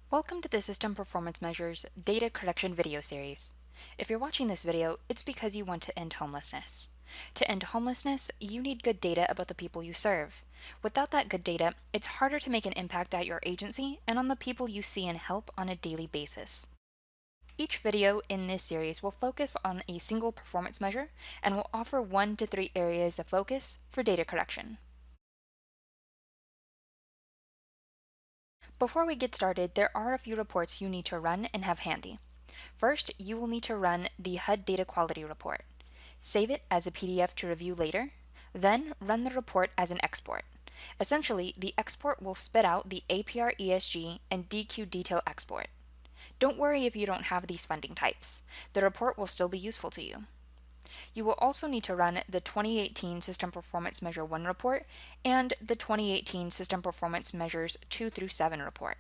Welcome to the System Performance Measures Data Correction video series. If you're watching this video, it's because you want to end homelessness. To end homelessness, you need good data about the people you serve. Without that good data, it's harder to make an impact at your agency and on the people you see and help on a daily basis. Each video in this series will focus on a single performance measure and will offer 1 to 3 areas of focus for data correction. Before we get started, there are a few reports you need to run and have handy. First, you will need to run the HUD Data Quality Report. Save it as a PDF to review later, then run the report as an export. Essentially, the export will spit out the APR ESG and DQ detail export. Don't worry if you don't have these funding types. The report will still be useful to you. You will also need to run the 2018 System Performance Measure 1 report and the 2018 System Performance Measures 2 through 7 report.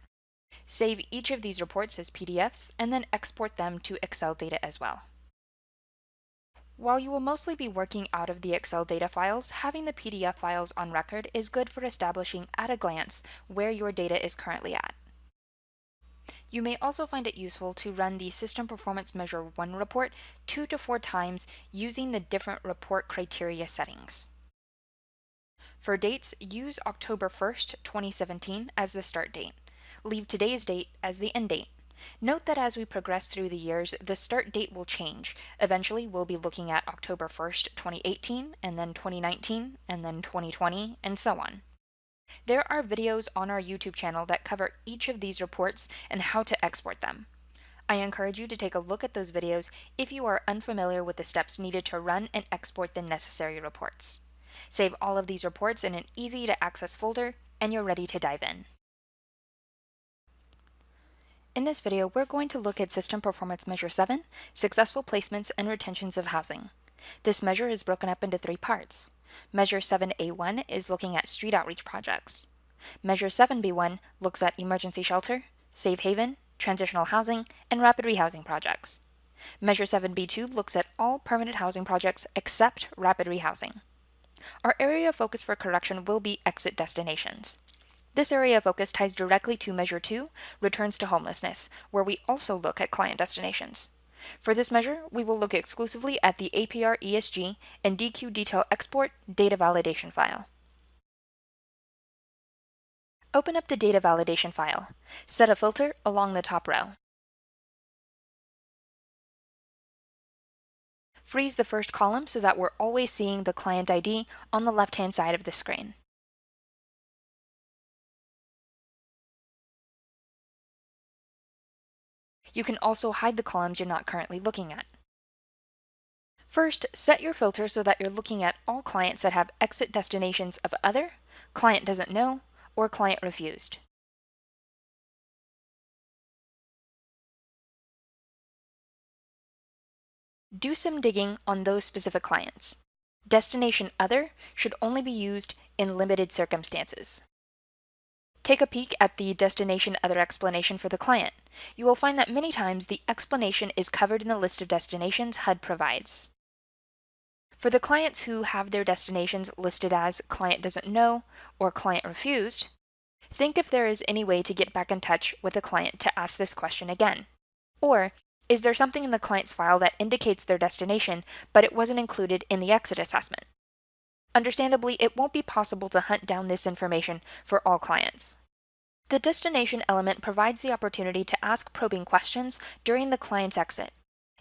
Save each of these reports as PDFs and then export them to Excel data as well. While you will mostly be working out of the Excel data files, having the PDF files on record is good for establishing at a glance where your data is currently at. You may also find it useful to run the System Performance Measure 1 report 2 to 4 times using the different report criteria settings. For dates, use October 1st, 2017 as the start date. Leave today's date as the end date. Note that as we progress through the years, the start date will change. Eventually, we'll be looking at October 1st, 2018, and then 2019, and then 2020, and so on. There are videos on our YouTube channel that cover each of these reports and how to export them. I encourage you to take a look at those videos if you are unfamiliar with the steps needed to run and export the necessary reports. Save all of these reports in an easy-to-access folder, and you're ready to dive in. In this video, we're going to look at System Performance Measure 7, Successful Placements and Retentions of Housing. This measure is broken up into 3 parts. Measure 7A1 is looking at street outreach projects. Measure 7B1 looks at emergency shelter, safe haven, transitional housing, and rapid rehousing projects. Measure 7B2 looks at all permanent housing projects except rapid rehousing. Our area of focus for correction will be exit destinations. This area of focus ties directly to Measure 2, Returns to Homelessness, where we also look at client destinations. For this measure, we will look exclusively at the APR ESG and DQ detail export data validation file. Open up the data validation file. Set a filter along the top row. Freeze the first column so that we're always seeing the client ID on the left-hand side of the screen. You can also hide the columns you're not currently looking at. First, set your filter so that you're looking at all clients that have exit destinations of other, client doesn't know, or client refused. Do some digging on those specific clients. Destination other should only be used in limited circumstances. Take a peek at the destination other explanation for the client. You will find that many times the explanation is covered in the list of destinations HUD provides. For the clients who have their destinations listed as client doesn't know or client refused, think if there is any way to get back in touch with the client to ask this question again. Or, is there something in the client's file that indicates their destination, but it wasn't included in the exit assessment? Understandably, it won't be possible to hunt down this information for all clients. The destination element provides the opportunity to ask probing questions during the client's exit.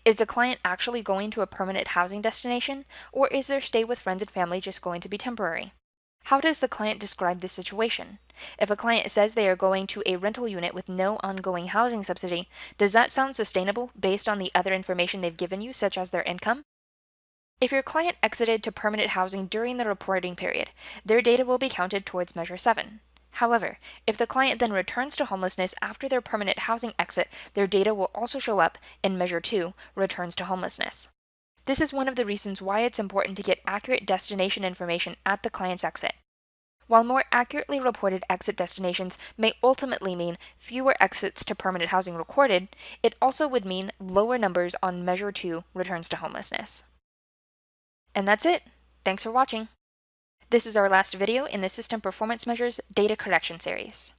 Is the client actually going to a permanent housing destination, or is their stay with friends and family just going to be temporary? How does the client describe the situation? If a client says they are going to a rental unit with no ongoing housing subsidy, does that sound sustainable based on the other information they've given you, such as their income? If your client exited to permanent housing during the reporting period, their data will be counted towards Measure 7. However, if the client then returns to homelessness after their permanent housing exit, their data will also show up in Measure 2, Returns to Homelessness. This is one of the reasons why it's important to get accurate destination information at the client's exit. While more accurately reported exit destinations may ultimately mean fewer exits to permanent housing recorded, it also would mean lower numbers on Measure 2, Returns to Homelessness. And that's it. Thanks for watching. This is our last video in the System Performance Measures Data Correction series.